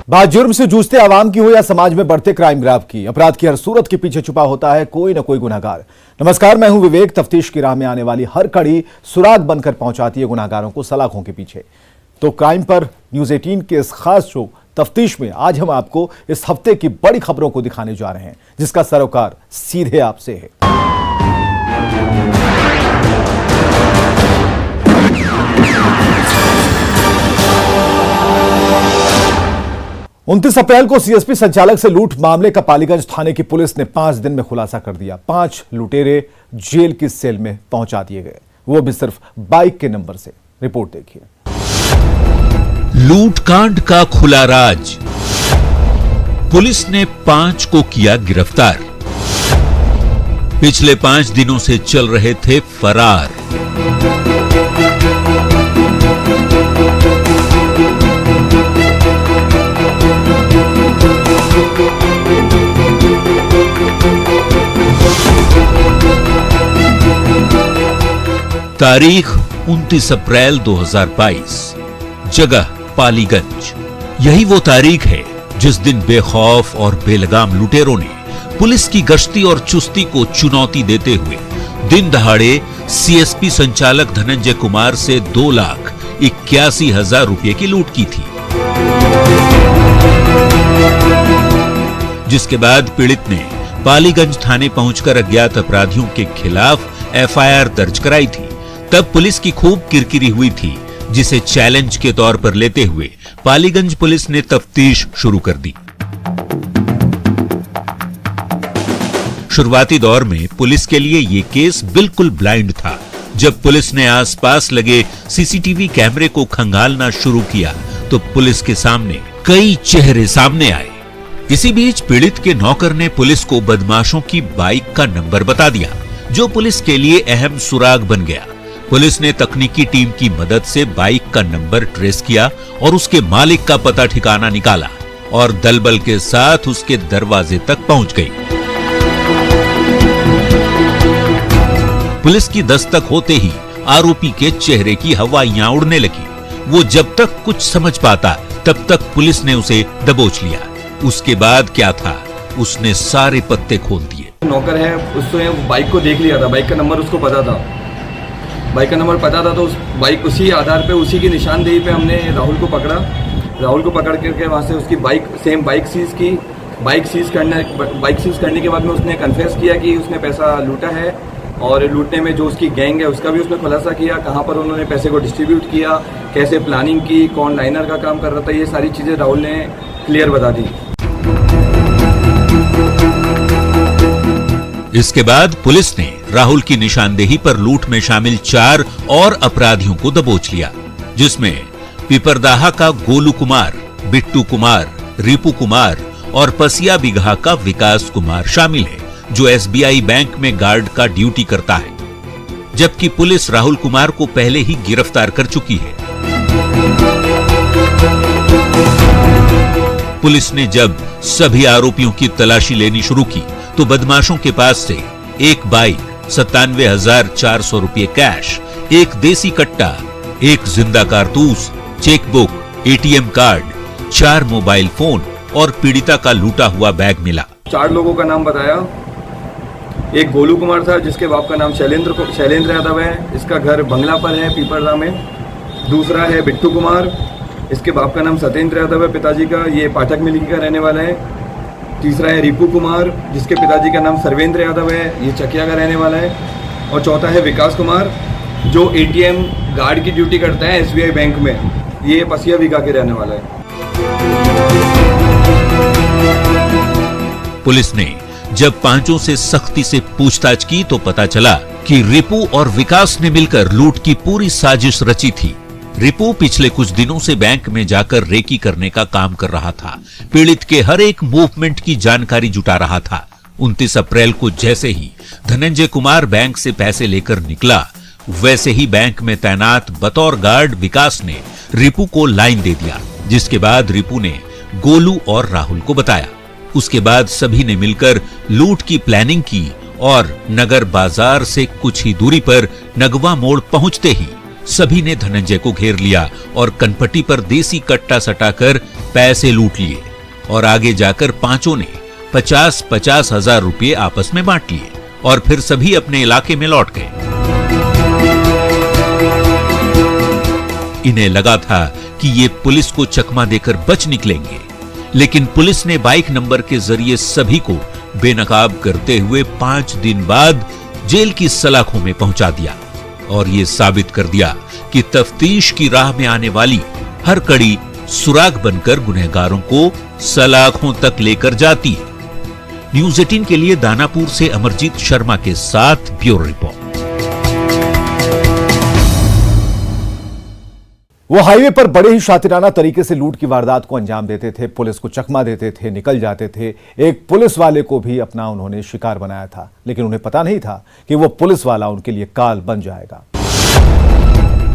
बात जुर्म से जूझते आवाम की हो या समाज में बढ़ते क्राइम ग्राफ की, अपराध की हर सूरत के पीछे छुपा होता है कोई ना कोई गुनहगार। नमस्कार, मैं हूं विवेक। तफ्तीश की राह में आने वाली हर कड़ी सुराग बनकर पहुंचाती है गुनहगारों को सलाखों के पीछे। तो क्राइम पर न्यूज 18 के इस खास शो तफ्तीश में आज हम आपको इस हफ्ते की बड़ी खबरों को दिखाने जा रहे हैं, जिसका सरोकार सीधे आपसे है। 29 अप्रैल को सीएसपी संचालक से लूट मामले का पालीगंज थाने की पुलिस ने 5 दिन में खुलासा कर दिया। 5 लुटेरे जेल की सेल में पहुंचा दिए गए, वो भी सिर्फ बाइक के नंबर से। रिपोर्ट देखिए। लूटकांड का खुला राज, पुलिस ने 5 को किया गिरफ्तार। पिछले 5 दिनों से चल रहे थे फरार। तारीख 29 अप्रैल 2022, जगह पालीगंज। यही वो तारीख है जिस दिन बेखौफ और बेलगाम लुटेरों ने पुलिस की गश्ती और चुस्ती को चुनौती देते हुए दिन दहाड़े सीएसपी संचालक धनंजय कुमार से 2,81,000 रुपए की लूट की थी। जिसके बाद पीड़ित ने पालीगंज थाने पहुंचकर अज्ञात अपराधियों के खिलाफ एफआईआर दर्ज कराई थी। तब पुलिस की खूब किरकिरी हुई थी, जिसे चैलेंज के तौर पर लेते हुए पालीगंज पुलिस ने तफ्तीश शुरू कर दी। शुरुआती दौर में पुलिस के लिए यह केस बिल्कुल ब्लाइंड था। जब पुलिस ने आसपास लगे सीसीटीवी कैमरे को खंगालना शुरू किया तो पुलिस के सामने कई चेहरे सामने आए। इसी बीच पीड़ित के नौकर ने पुलिस को बदमाशों की बाइक का नंबर बता दिया, जो पुलिस के लिए अहम सुराग बन गया। पुलिस ने तकनीकी टीम की मदद से बाइक का नंबर ट्रेस किया और उसके मालिक का पता ठिकाना निकाला और दलबल के साथ उसके दरवाजे तक पहुंच गई। पुलिस की दस्तक होते ही आरोपी के चेहरे की हवाइयां उड़ने लगी। वो जब तक कुछ समझ पाता तब तक पुलिस ने उसे दबोच लिया। उसके बाद क्या था, उसने सारे पत्ते खोल दिए। नौकर है, उसने बाइक को देख लिया था, बाइक का नंबर उसको पता था, बाइक का नंबर पता था। तो उस बाइक उसी आधार पे, उसी की निशानदेही पे हमने राहुल को पकड़ा। राहुल को पकड़ करके वहाँ से उसकी बाइक, सेम बाइक सीज की। बाइक सीज करने के बाद में उसने कन्फेस किया कि उसने पैसा लूटा है और लूटने में जो उसकी गैंग है उसका भी उसने खुलासा किया, कहाँ पर उन्होंने पैसे को डिस्ट्रीब्यूट किया, कैसे प्लानिंग की, कौन लाइनर का काम कर रहा था, ये सारी चीज़ें राहुल ने क्लियर बता दी। इसके बाद पुलिस ने राहुल की निशानदेही पर लूट में शामिल 4 और अपराधियों को दबोच लिया, जिसमें पिपरदाहा का गोलू कुमार, बिट्टू कुमार, रिपू कुमार और पसिया बिगहा का विकास कुमार शामिल है, जो एसबीआई बैंक में गार्ड का ड्यूटी करता है। जबकि पुलिस राहुल कुमार को पहले ही गिरफ्तार कर चुकी है। पुलिस ने जब सभी आरोपियों की तलाशी लेनी शुरू की तो बदमाशों के पास से एक बाइक, 97,400 रुपये कैश, एक देसी कट्टा, एक जिंदा कारतूस, chequebook, ATM card, 4 mobile phone और पीड़िता का लूटा हुआ बैग मिला। 4 लोगों का नाम बताया। एक गोलू कुमार था, जिसके बाप का नाम शैलेंद्र यादव है, इसका घर बंगला पर है पीपरदा में। दूसरा है बिट्टू कुमार, इसके बाप का नाम सत्येंद्र यादव है, पिताजी का, ये पाठक मिल्की का रहने वाला है। तीसरा है रिपू कुमार, जिसके पिताजी का नाम सर्वेंद्र यादव है, ये चकिया का रहने वाला है। और चौथा है विकास कुमार, जो एटीएम गार्ड की ड्यूटी करता है एसबीआई बैंक में, ये पसिया बिगहा के रहने वाला है। पुलिस ने जब 5 से सख्ती से पूछताछ की तो पता चला कि रिपू और विकास ने मिलकर लूट की पूरी साजिश रची थी। रिपू पिछले कुछ दिनों से बैंक में जाकर रेकी करने का काम कर रहा था। पीड़ित के हर एक मूवमेंट की जानकारी जुटा रहा था। 29 अप्रैल को जैसे ही धनंजय कुमार बैंक से पैसे लेकर निकला, वैसे ही बैंक में तैनात बतौर गार्ड विकास ने रिपू को लाइन दे दिया, जिसके बाद रिपू ने गोलू और राहुल को बताया। उसके बाद सभी ने मिलकर लूट की प्लानिंग की और नगर बाजार से कुछ ही दूरी पर नगवा मोड़ पहुंचते ही सभी ने धनंजय को घेर लिया और कनपट्टी पर देसी कट्टा सटाकर पैसे लूट लिए और आगे जाकर पांचों ने 50-50 हजार रुपये आपस में बांट लिए और फिर सभी अपने इलाके में लौट गए। इन्हें लगा था कि ये पुलिस को चकमा देकर बच निकलेंगे, लेकिन पुलिस ने बाइक नंबर के जरिए सभी को बेनकाब करते हुए 5 दिन बाद जेल की सलाखों में पहुंचा दिया और ये साबित कर दिया कि तफ्तीश की राह में आने वाली हर कड़ी सुराग बनकर गुनहगारों को सलाखों तक लेकर जाती है। न्यूज़ 18 के लिए दानापुर से अमरजीत शर्मा के साथ ब्यूरो रिपोर्ट। वो हाईवे पर बड़े ही शातिराना तरीके से लूट की वारदात को अंजाम देते थे, पुलिस को चकमा देते थे, निकल जाते थे। एक पुलिस वाले को भी अपना उन्होंने शिकार बनाया था, लेकिन उन्हें पता नहीं था कि वो पुलिस वाला उनके लिए काल बन जाएगा।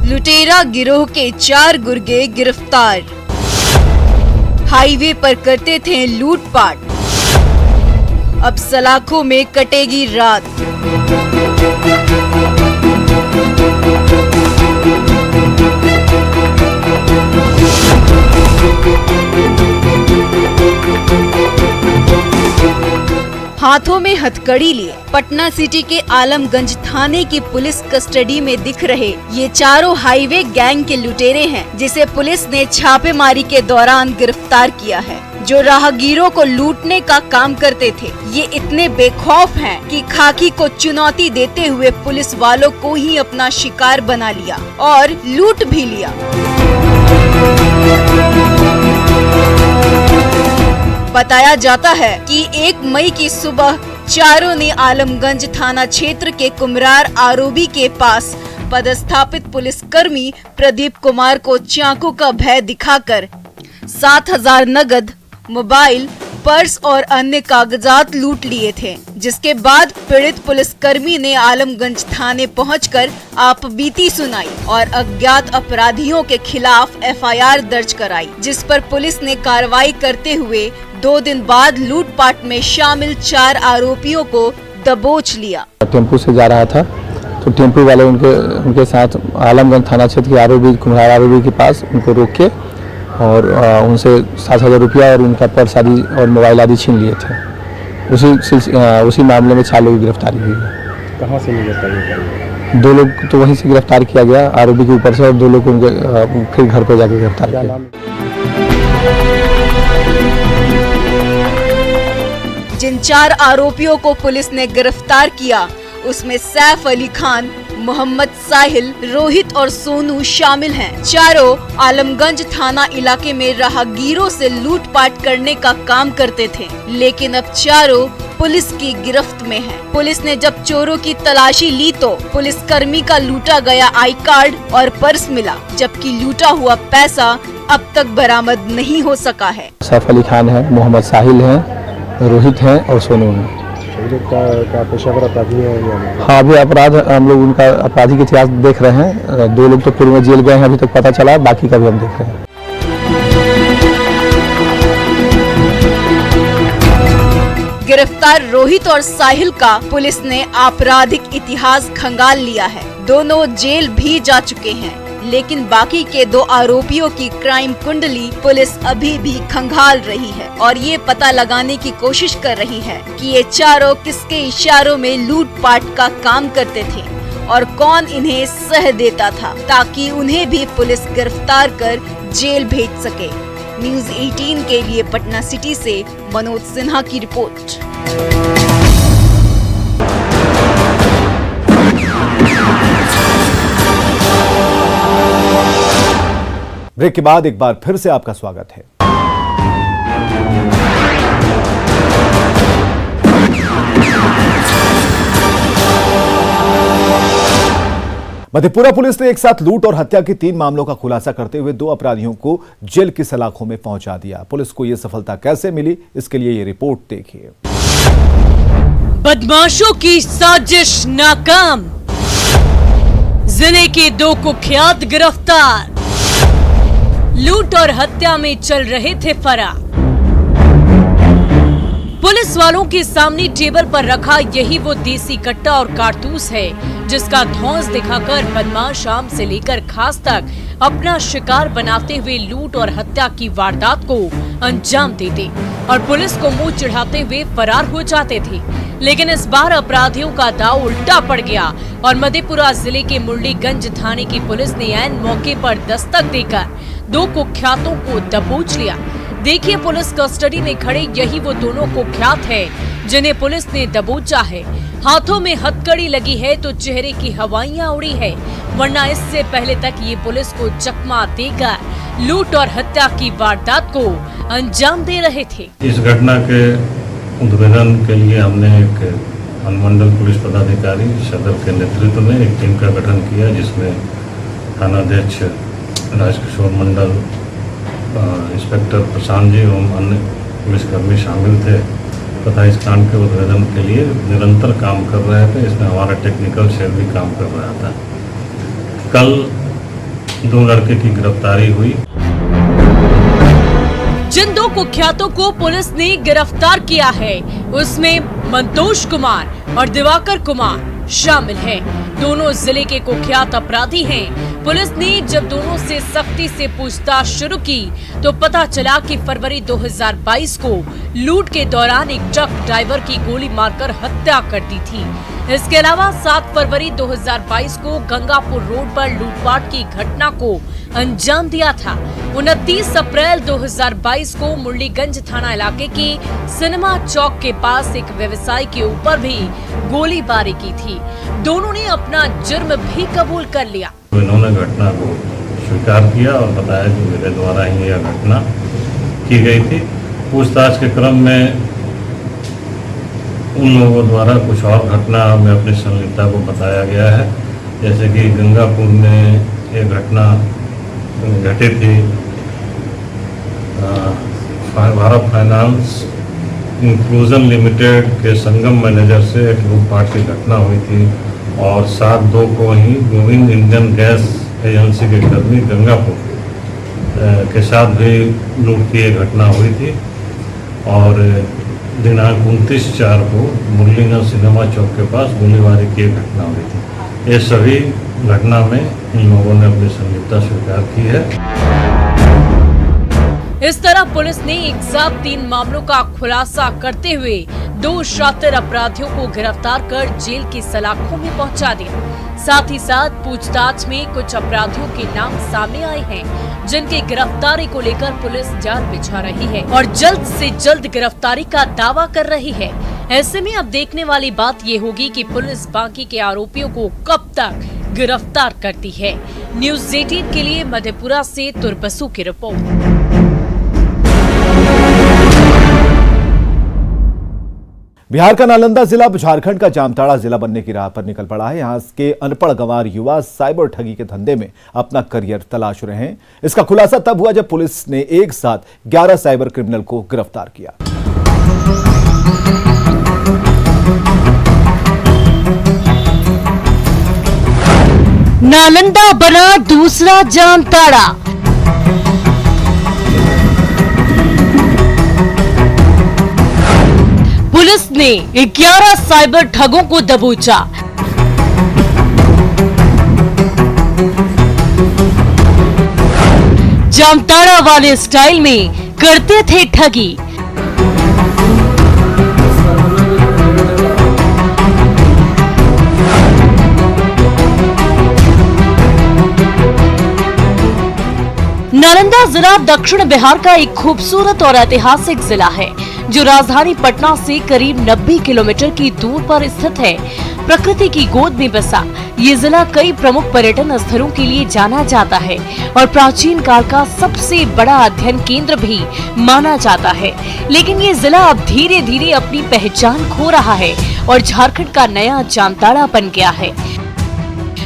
लुटेरा गिरोह के 4 गुर्गे गिरफ्तार। हाईवे पर करते थे लूटपाट, अब सलाखों में कटेगी रात। हाथों में हथकड़ी लिए पटना सिटी के आलमगंज थाने की पुलिस कस्टडी में दिख रहे ये चारों हाईवे गैंग के लुटेरे हैं, जिसे पुलिस ने छापेमारी के दौरान गिरफ्तार किया है, जो राहगीरों को लूटने का काम करते थे। ये इतने बेखौफ हैं कि खाकी को चुनौती देते हुए पुलिस वालों को ही अपना शिकार बना लिया और लूट भी लिया। बताया जाता है कि 1 मई की सुबह चारों ने आलमगंज थाना क्षेत्र के कुमरार आरोबी के पास पदस्थापित पुलिसकर्मी प्रदीप कुमार को चाकू का भय दिखाकर 7,000 नगद, मोबाइल, पर्स और अन्य कागजात लूट लिए थे, जिसके बाद पीड़ित पुलिसकर्मी ने आलमगंज थाने पहुंचकर आपबीती सुनाई और अज्ञात अपराधियों के खिलाफ FIR दर्ज कराई, जिस पर पुलिस ने कार्रवाई करते हुए 2 दिन बाद लूटपाट में शामिल 4 आरोपियों को दबोच लिया। टेम्पू से जा रहा था तो टेम्पू वाले उनके साथ आलमगंज थाना क्षेत्र के आरोपी कुम्हार आरोपी के पास उनको रोक के और उनसे 7,000 रुपया और उनका पर्स आदि और मोबाइल आदि छीन लिए थे। उसी मामले में 4 लोगों की गिरफ्तारी हुई है। कहाँ से गिरफ्तारी? 2 लोग तो वहीं से गिरफ्तार किया गया आरोपी के ऊपर से, और 2 लोग उनके फिर घर पर जाकर गिरफ्तार किया। जिन 4 आरोपियों को पुलिस ने गिरफ्तार किया उसमें सैफ अली खान, मोहम्मद साहिल, रोहित और सोनू शामिल हैं। चारों आलमगंज थाना इलाके में राहगीरों से लूटपाट करने का काम करते थे, लेकिन अब चारों पुलिस की गिरफ्त में हैं। पुलिस ने जब चोरों की तलाशी ली तो पुलिसकर्मी का लूटा गया आई कार्ड और पर्स मिला, जबकि लूटा हुआ पैसा अब तक बरामद नहीं हो सका है। सैफ अली खान है, मोहम्मद साहिल है, रोहित है और सोनू है। का पेशेवर अपराधी है? हाँ, अभी अपराध हम लोग उनका आपराधिक इतिहास देख रहे हैं। 2 लोग तो पूर्व में जेल गए हैं, अभी तक पता चला, बाकी का भी हम देख रहे हैं। गिरफ्तार रोहित और साहिल का पुलिस ने आपराधिक इतिहास खंगाल लिया है। दोनों जेल भी जा चुके हैं, लेकिन बाकी के 2 आरोपियों की क्राइम कुंडली पुलिस अभी भी खंगाल रही है और ये पता लगाने की कोशिश कर रही है कि ये चारों किसके इशारों में लूटपाट का काम करते थे और कौन इन्हें सह देता था, ताकि उन्हें भी पुलिस गिरफ्तार कर जेल भेज सके। न्यूज़ 18 के लिए पटना सिटी से मनोज सिन्हा की रिपोर्ट। ब्रेक के बाद एक बार फिर से आपका स्वागत है। मधेपुरा पुलिस ने एक साथ लूट और हत्या के 3 मामलों का खुलासा करते हुए 2 अपराधियों को जेल की सलाखों में पहुंचा दिया। पुलिस को यह सफलता कैसे मिली, इसके लिए ये रिपोर्ट देखिए। बदमाशों की साजिश नाकाम, जिले के 2 कुख्यात गिरफ्तार, लूट और हत्या में चल रहे थे फरार। पुलिस वालों के सामने टेबल पर रखा यही वो देसी कट्टा और कारतूस है जिसका धौंस दिखाकर बदमाश आम से लेकर खास तक अपना शिकार बनाते हुए लूट और हत्या की वारदात को अंजाम देते और पुलिस को मुंह चिढ़ाते हुए फरार हो जाते थे। लेकिन इस बार अपराधियों का दांव उल्टा पड़ गया और मधेपुरा जिले के मुरलीगंज थाने की पुलिस ने ऐन मौके पर दस्तक देकर 2 कुख्यातों को दबोच लिया। देखिए, पुलिस कस्टडी में खड़े यही वो दोनों कुख्यात है जिन्हें पुलिस ने दबोचा है। हाथों में हथकड़ी लगी है तो चेहरे की हवाइयां उड़ी है, वरना इससे पहले तक ये पुलिस को चकमा देकर लूट और हत्या की वारदात को अंजाम दे रहे थे। इस घटना के उद्भेदन के लिए हमने एक अनुमंडल पुलिस पदाधिकारी सदर के नेतृत्व में एक टीम का गठन किया, जिसमें थानाध्यक्ष राजकिशोर मंडल, इंस्पेक्टर प्रशांत जी एवं अन्य पुलिसकर्मी शामिल थे तथा इस कांड के उद्भेदन के लिए निरंतर काम कर रहे थे। इसमें हमारा टेक्निकल सेल भी काम कर रहा था। कल 2 लड़के की गिरफ्तारी हुई। जिन 2 कुख्यातों को पुलिस ने गिरफ्तार किया है उसमें मंतोष कुमार और दिवाकर कुमार शामिल हैं। दोनों जिले के कुख्यात अपराधी हैं। पुलिस ने जब दोनों से सख्ती से पूछताछ शुरू की तो पता चला कि फरवरी 2022 को लूट के दौरान एक ट्रक ड्राइवर की गोली मारकर हत्या कर दी थी। इसके अलावा 7 फरवरी 2022 को गंगापुर रोड पर लूटपाट की घटना को अंजाम दिया था। 29 अप्रैल 2022 को मुरलीगंज थाना इलाके के सिनेमा चौक के पास एक व्यवसायी के ऊपर भी गोलीबारी की थी। दोनों ने अपना जुर्म भी कबूल कर लिया। इन्होंने घटना को स्वीकार किया और बताया कि मेरे द्वारा ही यह घटना की गई थी। पूछताछ के क्रम में उन लोगों द्वारा कुछ और घटना में अपनी संलिप्तता को बताया गया है, जैसे कि गंगापुर में एक घटना घटी थी। भारत फाइनेंस इंक्लूजन लिमिटेड के संगम मैनेजर से एक लूटपाट की घटना हुई थी और 7/2 को ही गोविंद इंडियन गैस एजेंसी के कर्मी गंगापुर के साथ भी लूट की एक घटना हुई थी और दिनांक 29/4 को मुरलीगंज सिनेमा चौक के पास गोलीबारी की एक घटना हुई थी। ये सभी घटना में इन लोगों ने अपनी संलिप्तता स्वीकार की है। इस तरह पुलिस ने एक साथ 3 मामलों का खुलासा करते हुए 2 शातिर अपराधियों को गिरफ्तार कर जेल की सलाखों में पहुंचा दिया। साथ ही साथ पूछताछ में कुछ अपराधियों के नाम सामने आए हैं जिनकी गिरफ्तारी को लेकर पुलिस जाल बिछा रही है और जल्द से जल्द गिरफ्तारी का दावा कर रही है। ऐसे में अब देखने वाली बात ये होगी कि पुलिस बाकी के आरोपियों को कब तक गिरफ्तार करती है। न्यूज़ 18 के लिए मधेपुरा से तुरबसु की रिपोर्ट। बिहार का नालंदा जिला झारखंड का जामताड़ा जिला बनने की राह पर निकल पड़ा है। यहाँ के अनपढ़ गंवार युवा साइबर ठगी के धंधे में अपना करियर तलाश रहे हैं। इसका खुलासा तब हुआ जब पुलिस ने एक साथ 11 साइबर क्रिमिनल को गिरफ्तार किया। नालंदा बना दूसरा जामताड़ा। पुलिस ने 11 साइबर ठगों को दबोचा। जामताड़ा वाले स्टाइल में करते थे ठगी। नालंदा जिला दक्षिण बिहार का एक खूबसूरत और ऐतिहासिक जिला है जो राजधानी पटना से करीब 90 किलोमीटर की दूर पर स्थित है। प्रकृति की गोद में बसा ये जिला कई प्रमुख पर्यटन स्थलों के लिए जाना जाता है और प्राचीन काल का सबसे बड़ा अध्ययन केंद्र भी माना जाता है। लेकिन ये जिला अब धीरे धीरे अपनी पहचान खो रहा है और झारखंड का नया जामताड़ा बन गया है।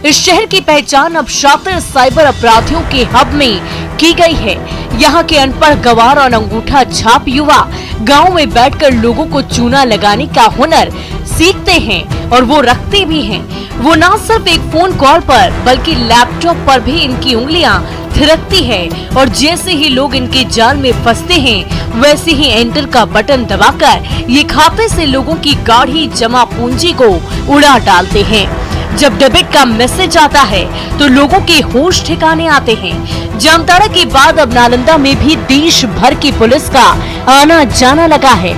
इस शहर की पहचान अब शातिर साइबर अपराधियों के हब में की गई है। यहाँ के अनपढ़ गंवार और अंगूठा छाप युवा गांव में बैठकर लोगों को चूना लगाने का हुनर सीखते हैं और वो रखते भी हैं। वो न सिर्फ एक फोन कॉल पर बल्कि लैपटॉप पर भी इनकी उंगलियां थिरकती है और जैसे ही लोग इनके जाल में फंसते हैं वैसे ही एंटर का बटन दबाकर ये खाते से लोगों की गाढ़ी जमा पूंजी को उड़ा डालते हैं। जब डेबिट का मैसेज आता है तो लोगों के होश ठिकाने आते हैं। जामताड़ा के बाद अब नालंदा में भी देश भर की पुलिस का आना जाना लगा है।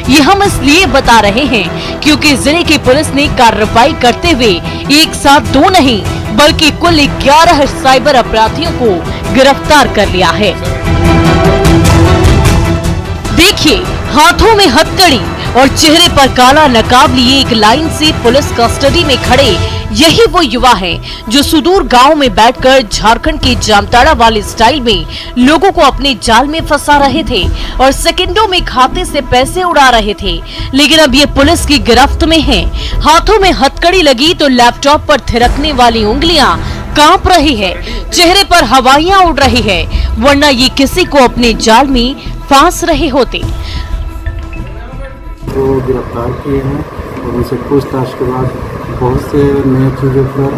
ये हम इसलिए बता रहे हैं क्योंकि जिले की पुलिस ने कार्रवाई करते हुए एक साथ 2 नहीं बल्कि कुल 11 साइबर अपराधियों को गिरफ्तार कर लिया है। देखिए, हाथों में हथकड़ी और चेहरे पर काला नकाब लिए एक लाइन से पुलिस कस्टडी में खड़े यही वो युवा हैं जो सुदूर गांव में बैठकर झारखंड के जामताड़ा वाले स्टाइल में लोगों को अपने जाल में फंसा रहे थे और सेकंडों में खाते से पैसे उड़ा रहे थे। लेकिन अब ये पुलिस की गिरफ्त में हैं। हाथों में हथकड़ी लगी तो लैपटॉप पर थिरकने वाली उंगलियां कांप रही है, चेहरे पर हवाइयां उड़ रही है, वरना ये किसी को अपने जाल में फांस रहे होते। वो गिरफ्तार किए हैं और उनसे पूछताछ के बाद बहुत से नए चीज़ों पर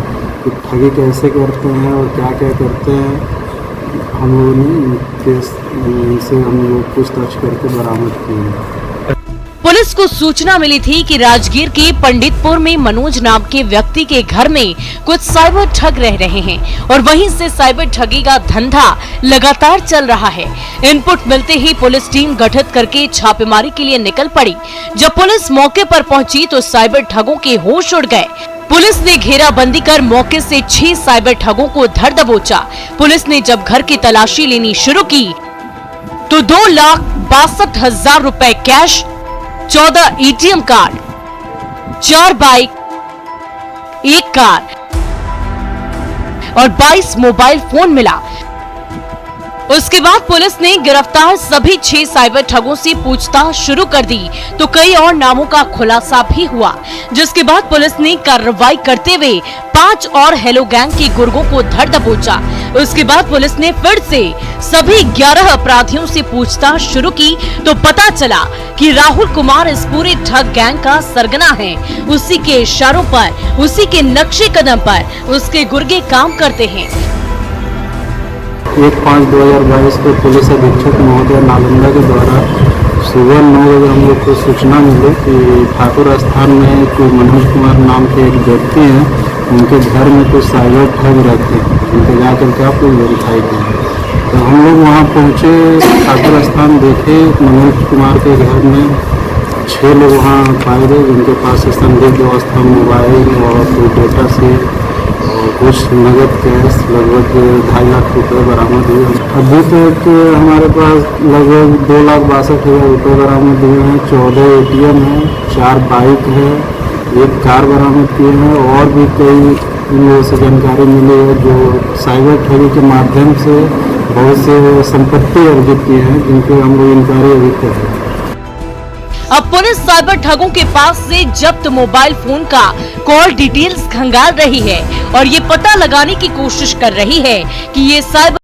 कि ठगी कैसे करते हैं और क्या क्या करते हैं हम लोगों ने इनसे हम लोग पूछताछ करके बरामद किए हैं। पुलिस को सूचना मिली थी कि राजगीर के पंडितपुर में मनोज नाम के व्यक्ति के घर में कुछ साइबर ठग रह रहे हैं और वहीं से साइबर ठगी का धंधा लगातार चल रहा है। इनपुट मिलते ही पुलिस टीम गठित करके छापेमारी के लिए निकल पड़ी। जब पुलिस मौके पर पहुंची तो साइबर ठगों के होश उड़ गए। पुलिस ने घेराबंदी कर मौके से 6 साइबर ठगों को धर दबोचा। पुलिस ने जब घर की तलाशी लेनी शुरू की तो 2,62,000 रुपए cash, 14 ATM card, 4 bike, 1 car और 22 मोबाइल फोन मिला। उसके बाद पुलिस ने गिरफ्तार सभी 6 साइबर ठगों से पूछताछ शुरू कर दी तो कई और नामों का खुलासा भी हुआ, जिसके बाद पुलिस ने कार्रवाई करते हुए 5 और हेलो गैंग के गुर्गों को धर दबोचा। उसके बाद पुलिस ने फिर से सभी 11 अपराधियों से पूछताछ शुरू की तो पता चला कि राहुल कुमार इस पूरे ठग गैंग का सरगना है। उसी के इशारों पर, उसी के नक्शे कदम पर उसके गुर्गे काम करते हैं। 1/5/2022 को पुलिस अधीक्षक महोदय नालंदा के द्वारा सुबह 9 बजे हम लोग को सूचना मिली कि ठाकुर स्थान में कोई मनोज कुमार नाम के एक व्यक्ति हैं, उनके घर में कुछ साइबर ठग रहते हैं, उनके जा करके आप लोग वेरीफाई किए। तो हम लोग वहाँ पहुँचे, ठाकुर स्थान देखे, मनोज कुमार के घर में 6 लोग वहाँ पाए गए जिनके पास संदिग्ध अवस्था मोबाइल और कोई डेटा से और कुछ नगद कैश लगभग 2.5 लाख रुपये बरामद हुए। अभी तक हमारे पास लगभग 2,62,000 रुपये बरामद हुए हैं। 14 एटीएम है, 4 बाइक है, 1 कार बरामद किए हैं और भी कई इन लोगों से जानकारी मिली है जो साइबर ठगी के माध्यम से बहुत से संपत्ति अर्जित की हैं, जिनके हम लोग इंक्वायरी अभी कर रहे हैं। अब पुलिस साइबर ठगों के पास से जब्त मोबाइल फोन का कॉल डिटेल्स खंगाल रही है और ये पता लगाने की कोशिश कर रही है कि ये साइबर